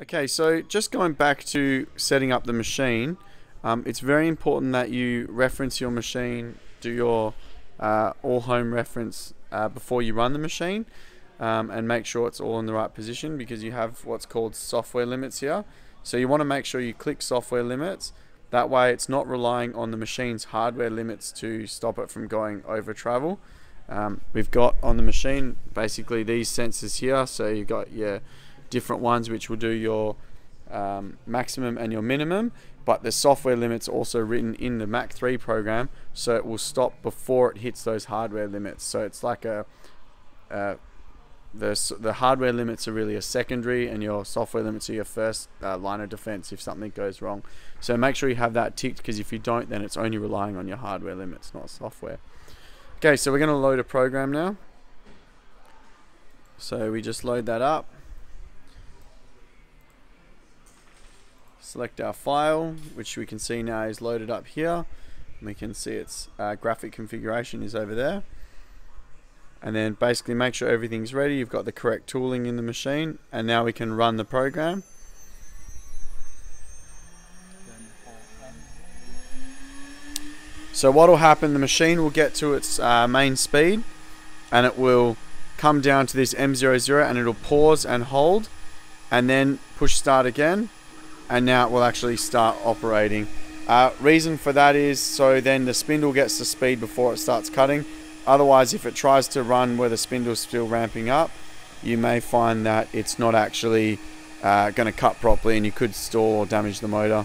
Okay, so just going back to setting up the machine, it's very important that you reference your machine, do your all home reference before you run the machine, and make sure it's all in the right position, because you have what's called software limits here. So you want to make sure you click software limits. That way it's not relying on the machine's hardware limits to stop it from going over travel. We've got on the machine basically these sensors here, so you've got your different ones which will do your maximum and your minimum, but the software limits also written in the Mach 3 program, so it will stop before it hits those hardware limits. So it's like the hardware limits are really a secondary, and your software limits are your first line of defense if something goes wrong. So make sure you have that ticked, because if you don't, then it's only relying on your hardware limits, not software. Okay, so we're going to load a program now. So we just load that up. Select our file, which we can see now is loaded up here. And we can see its graphic configuration is over there. And then basically make sure everything's ready. You've got the correct tooling in the machine, and now we can run the program. So what will happen, the machine will get to its main speed, and it will come down to this M00, and it'll pause and hold, and then push start again, and now it will actually start operating. Reason for that is so then the spindle gets the speed before it starts cutting. Otherwise, if it tries to run where the spindle's still ramping up, you may find that it's not actually going to cut properly, and you could stall or damage the motor.